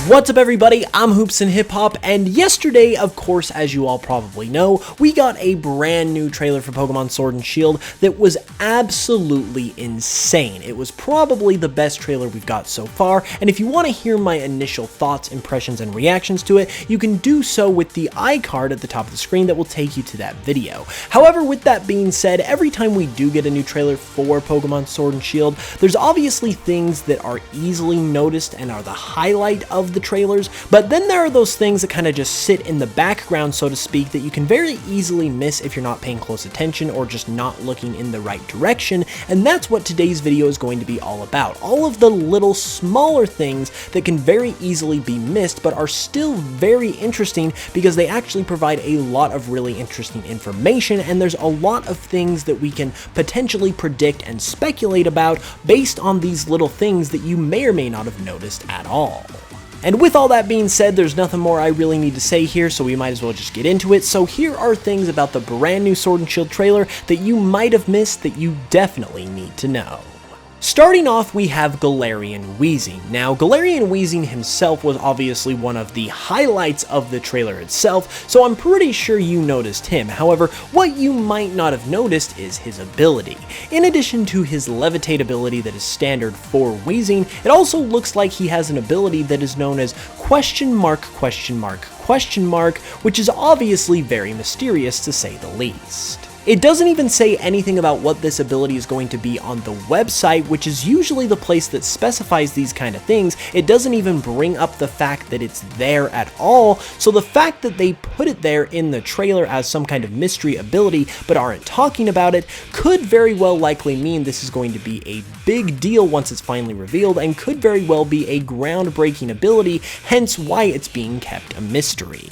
What's up everybody, I'm HoopsandHipHop, and yesterday, of course, as you all probably know, we got a brand new trailer for Pokemon Sword and Shield that was absolutely insane. It was probably the best trailer we've got so far, and if you want to hear my initial thoughts, impressions, and reactions to it, you can do so with the iCard at the top of the screen that will take you to that video. However, with that being said, every time we do get a new trailer for Pokemon Sword and Shield, there's obviously things that are easily noticed and are the highlight of the trailers, but then there are those things that kind of just sit in the background, so to speak, that you can very easily miss if you're not paying close attention or just not looking in the right direction, and that's what today's video is going to be all about. All of the little smaller things that can very easily be missed but are still very interesting because they actually provide a lot of really interesting information, and there's a lot of things that we can potentially predict and speculate about based on these little things that you may or may not have noticed at all. And with all that being said, there's nothing more I really need to say here, so we might as well just get into it. So here are things about the brand new Sword and Shield trailer that you might have missed that you definitely need to know. Starting off, we have Galarian Weezing. Now, Galarian Weezing himself was obviously one of the highlights of the trailer itself, so I'm pretty sure you noticed him. However, what you might not have noticed is his ability. In addition to his Levitate ability that is standard for Weezing, it also looks like he has an ability that is known as question mark, which is obviously very mysterious to say the least. It doesn't even say anything about what this ability is going to be on the website, which is usually the place that specifies these kind of things. It doesn't even bring up the fact that it's there at all, so the fact that they put it there in the trailer as some kind of mystery ability but aren't talking about it could very well likely mean this is going to be a big deal once it's finally revealed, and could very well be a groundbreaking ability, hence why it's being kept a mystery.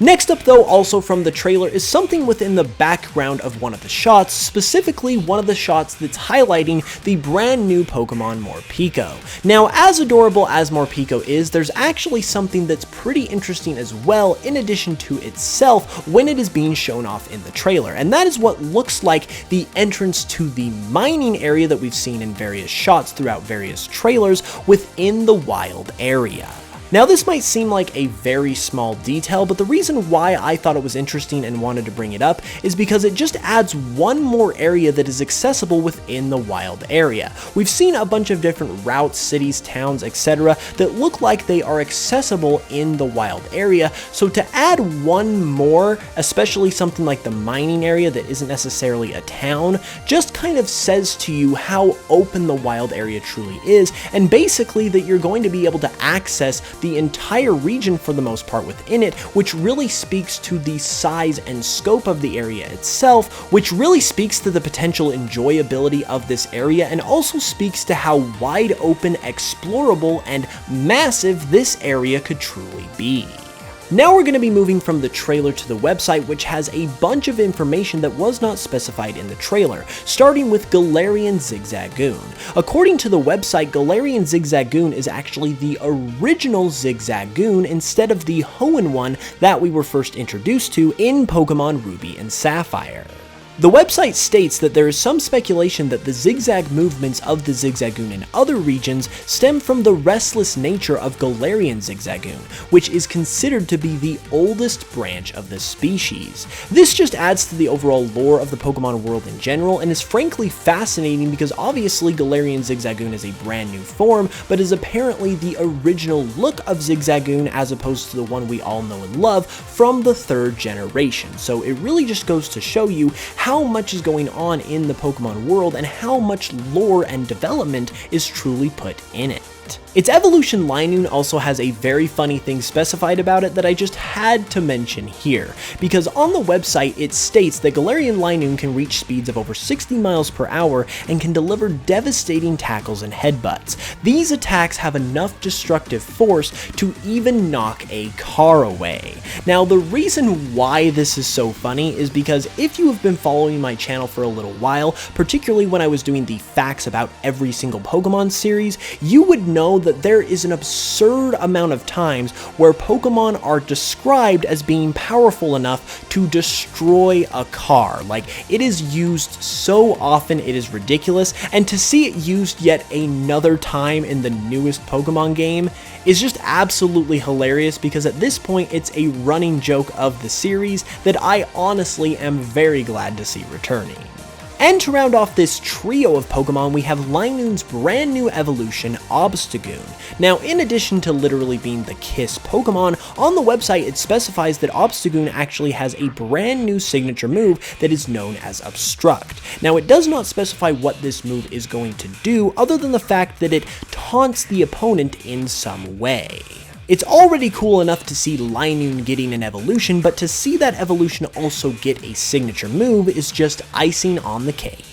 Next up though, also from the trailer, is something within the background of one of the shots, specifically one of the shots that's highlighting the brand new Pokemon Morpeko. Now, as adorable as Morpeko is, there's actually something that's pretty interesting as well in addition to itself when it is being shown off in the trailer, and that is what looks like the entrance to the mining area that we've seen in various shots throughout various trailers within the wild area. Now, this might seem like a very small detail, but the reason why I thought it was interesting and wanted to bring it up is because it just adds one more area that is accessible within the wild area. We've seen a bunch of different routes, cities, towns, etc. that look like they are accessible in the wild area, so to add one more, especially something like the mining area that isn't necessarily a town, just kind of says to you how open the wild area truly is, and basically that you're going to be able to access the entire region for the most part within it, which really speaks to the size and scope of the area itself, which really speaks to the potential enjoyability of this area, and also speaks to how wide open, explorable, and massive this area could truly be. Now we're going to be moving from the trailer to the website, which has a bunch of information that was not specified in the trailer, starting with Galarian Zigzagoon. According to the website, Galarian Zigzagoon is actually the original Zigzagoon instead of the Hoenn one that we were first introduced to in Pokemon Ruby and Sapphire. The website states that there is some speculation that the zigzag movements of the Zigzagoon in other regions stem from the restless nature of Galarian Zigzagoon, which is considered to be the oldest branch of the species. This just adds to the overall lore of the Pokemon world in general, and is frankly fascinating because obviously Galarian Zigzagoon is a brand new form, but is apparently the original look of Zigzagoon as opposed to the one we all know and love from the 3rd generation. So it really just goes to show you how much is going on in the Pokemon world and how much lore and development is truly put in it. Its evolution Linoon also has a very funny thing specified about it that I just had to mention here, because on the website it states that Galarian Linoon can reach speeds of over 60 miles per hour and can deliver devastating tackles and headbutts. These attacks have enough destructive force to even knock a car away. Now, the reason why this is so funny is because if you have been following my channel for a little while, particularly when I was doing the facts about every single Pokemon series, you would know know that there is an absurd amount of times where Pokemon are described as being powerful enough to destroy a car. Like, it is used so often, it is ridiculous, and to see it used yet another time in the newest Pokemon game is just absolutely hilarious, because at this point it's a running joke of the series that I honestly am very glad to see returning. And to round off this trio of Pokemon, we have Linoon's brand new evolution, Obstagoon. Now, in addition to literally being the Kiss Pokemon, on the website it specifies that Obstagoon actually has a brand new signature move that is known as Obstruct. Now, it does not specify what this move is going to do, other than the fact that it taunts the opponent in some way. It's already cool enough to see Linoon getting an evolution, but to see that evolution also get a signature move is just icing on the cake.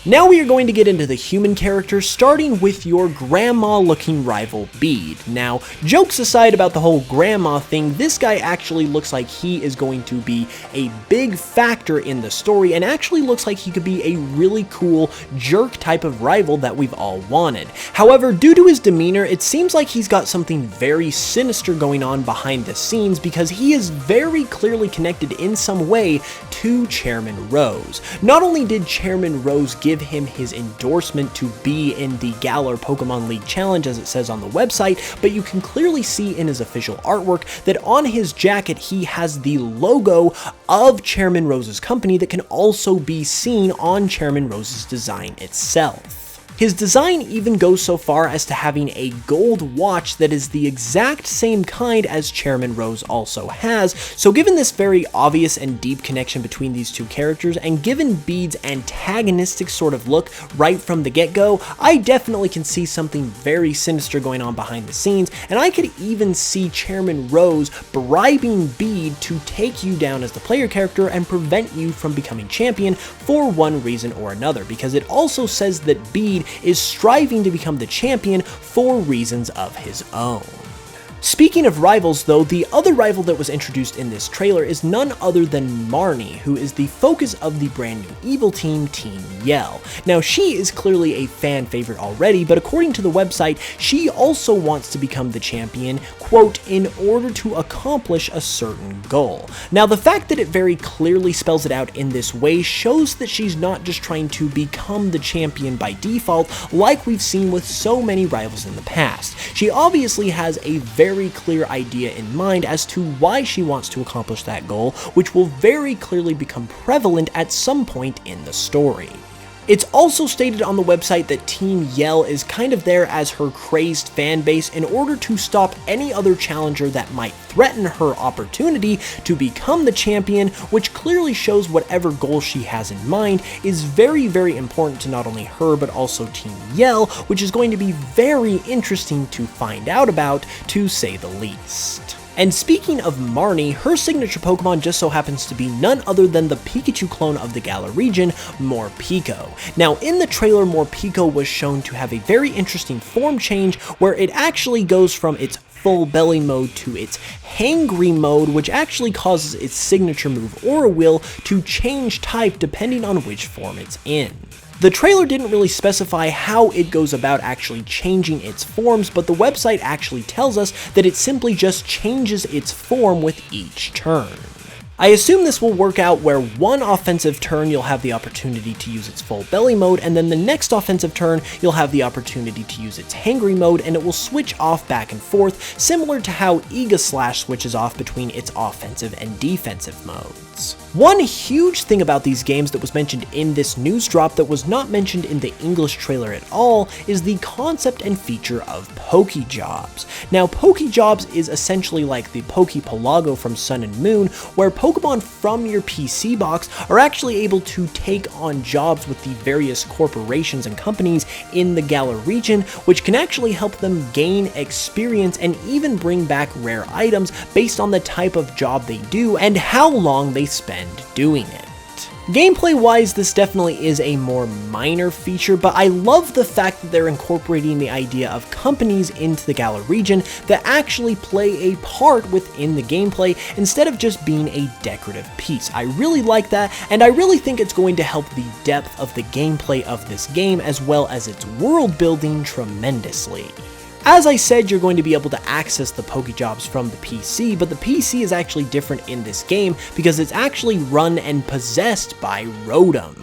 Now we are going to get into the human characters, starting with your grandma-looking rival, Bede. Now, jokes aside about the whole grandma thing, this guy actually looks like he is going to be a big factor in the story, and actually looks like he could be a really cool jerk type of rival that we've all wanted. However, due to his demeanor, it seems like he's got something very sinister going on behind the scenes, because he is very clearly connected in some way to Chairman Rose. Not only did Chairman Rose give him his endorsement to be in the Galar Pokemon League Challenge, as it says on the website, but you can clearly see in his official artwork that on his jacket he has the logo of Chairman Rose's company that can also be seen on Chairman Rose's design itself. His design even goes so far as to having a gold watch that is the exact same kind as Chairman Rose also has, so given this very obvious and deep connection between these two characters, and given Bede's antagonistic sort of look right from the get-go, I definitely can see something very sinister going on behind the scenes, and I could even see Chairman Rose bribing Bede to take you down as the player character and prevent you from becoming champion for one reason or another, because it also says that Bede is striving to become the champion for reasons of his own. Speaking of rivals though, the other rival that was introduced in this trailer is none other than Marnie, who is the focus of the brand new evil team, Team Yell. Now, she is clearly a fan favorite already, but according to the website, she also wants to become the champion, quote, in order to accomplish a certain goal. Now, the fact that it very clearly spells it out in this way shows that she's not just trying to become the champion by default, like we've seen with so many rivals in the past. She obviously has a very clear idea in mind as to why she wants to accomplish that goal, which will very clearly become prevalent at some point in the story. It's also stated on the website that Team Yell is kind of there as her crazed fan base in order to stop any other challenger that might threaten her opportunity to become the champion, which clearly shows whatever goal she has in mind is very, very important to not only her but also Team Yell, which is going to be very interesting to find out about, to say the least. And speaking of Marnie, her signature Pokemon just so happens to be none other than the Pikachu clone of the Galar region, Morpeko. Now, in the trailer, Morpeko was shown to have a very interesting form change where it actually goes from its full belly mode to its hangry mode, which actually causes its signature move Aura Wheel to change type depending on which form it's in. The trailer didn't really specify how it goes about actually changing its forms, but the website actually tells us that it simply just changes its form with each turn. I assume this will work out where one offensive turn you'll have the opportunity to use its full belly mode, and then the next offensive turn you'll have the opportunity to use its hangry mode, and it will switch off back and forth, similar to how Aegislash switches off between its offensive and defensive modes. One huge thing about these games that was mentioned in this news drop that was not mentioned in the English trailer at all is the concept and feature of Pokejobs. Now, Pokejobs is essentially like the Pokepelago from Sun and Moon, where Pokemon from your PC box are actually able to take on jobs with the various corporations and companies in the Galar region, which can actually help them gain experience and even bring back rare items based on the type of job they do and how long they spend doing it. Gameplay-wise, this definitely is a more minor feature, but I love the fact that they're incorporating the idea of companies into the Galar region that actually play a part within the gameplay instead of just being a decorative piece. I really like that, and I really think it's going to help the depth of the gameplay of this game as well as its world building tremendously. As I said, you're going to be able to access the Pokejobs from the PC, but the PC is actually different in this game because it's actually run and possessed by Rotom.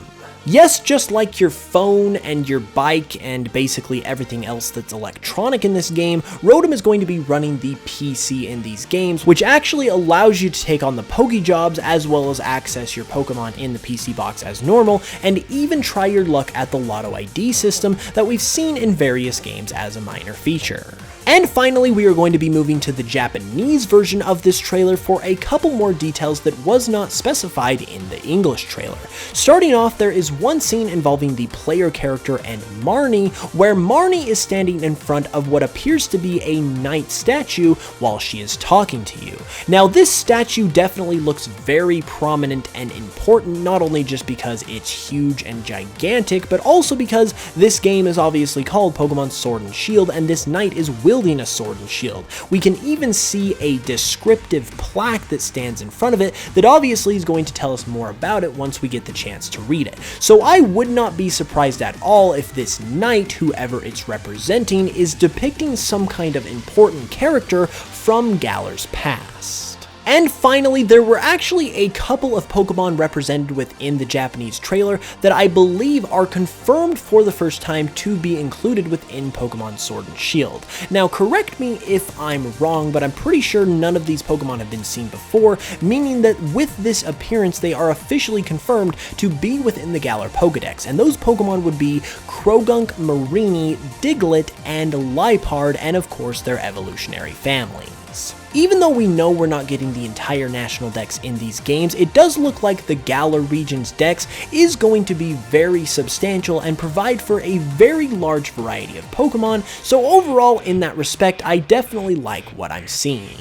Yes, just like your phone and your bike and basically everything else that's electronic in this game, Rotom is going to be running the PC in these games, which actually allows you to take on the Pokejobs as well as access your Pokemon in the PC box as normal, and even try your luck at the Lotto ID system that we've seen in various games as a minor feature. And finally, we are going to be moving to the Japanese version of this trailer for a couple more details that was not specified in the English trailer. Starting off, there is one scene involving the player character and Marnie, where Marnie is standing in front of what appears to be a knight statue while she is talking to you. Now, this statue definitely looks very prominent and important, not only just because it's huge and gigantic, but also because this game is obviously called Pokemon Sword and Shield, and this knight is wielding a sword and shield. We can even see a descriptive plaque that stands in front of it that obviously is going to tell us more about it once we get the chance to read it. So I would not be surprised at all if this knight, whoever it's representing, is depicting some kind of important character from Galar's past. And finally, there were actually a couple of Pokemon represented within the Japanese trailer that I believe are confirmed for the first time to be included within Pokemon Sword and Shield. Now, correct me if I'm wrong, but I'm pretty sure none of these Pokemon have been seen before, meaning that with this appearance, they are officially confirmed to be within the Galar Pokedex, and those Pokemon would be Krogunk, Marini, Diglett, and Liepard, and of course their evolutionary families. Even though we know we're not getting the entire national dex in these games, it does look like the Galar region's dex is going to be very substantial and provide for a very large variety of Pokemon, so overall in that respect, I definitely like what I'm seeing.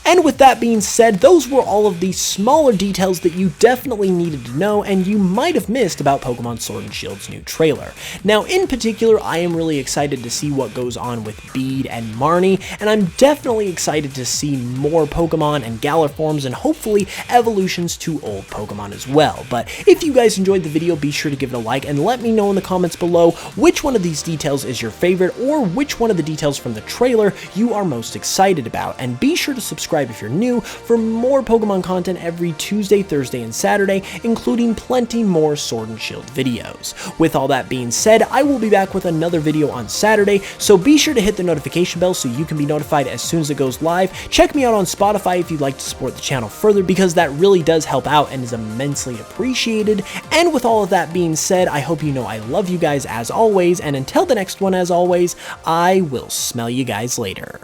And with that being said, those were all of the smaller details that you definitely needed to know and you might have missed about Pokemon Sword and Shield's new trailer. Now, in particular, I am really excited to see what goes on with Bede and Marnie, and I'm definitely excited to see more Pokemon and Galar forms and hopefully evolutions to old Pokemon as well. But if you guys enjoyed the video, be sure to give it a like and let me know in the comments below which one of these details is your favorite or which one of the details from the trailer you are most excited about, and be sure to subscribe if you're new for more Pokemon content every Tuesday, Thursday, and Saturday, including plenty more Sword and Shield videos. With all that being said, I will be back with another video on Saturday, so be sure to hit the notification bell so you can be notified as soon as it goes live. Check me out on Spotify if you'd like to support the channel further, because that really does help out and is immensely appreciated. And with all of that being said, I hope you know I love you guys as always, and until the next one, as always, I will smell you guys later.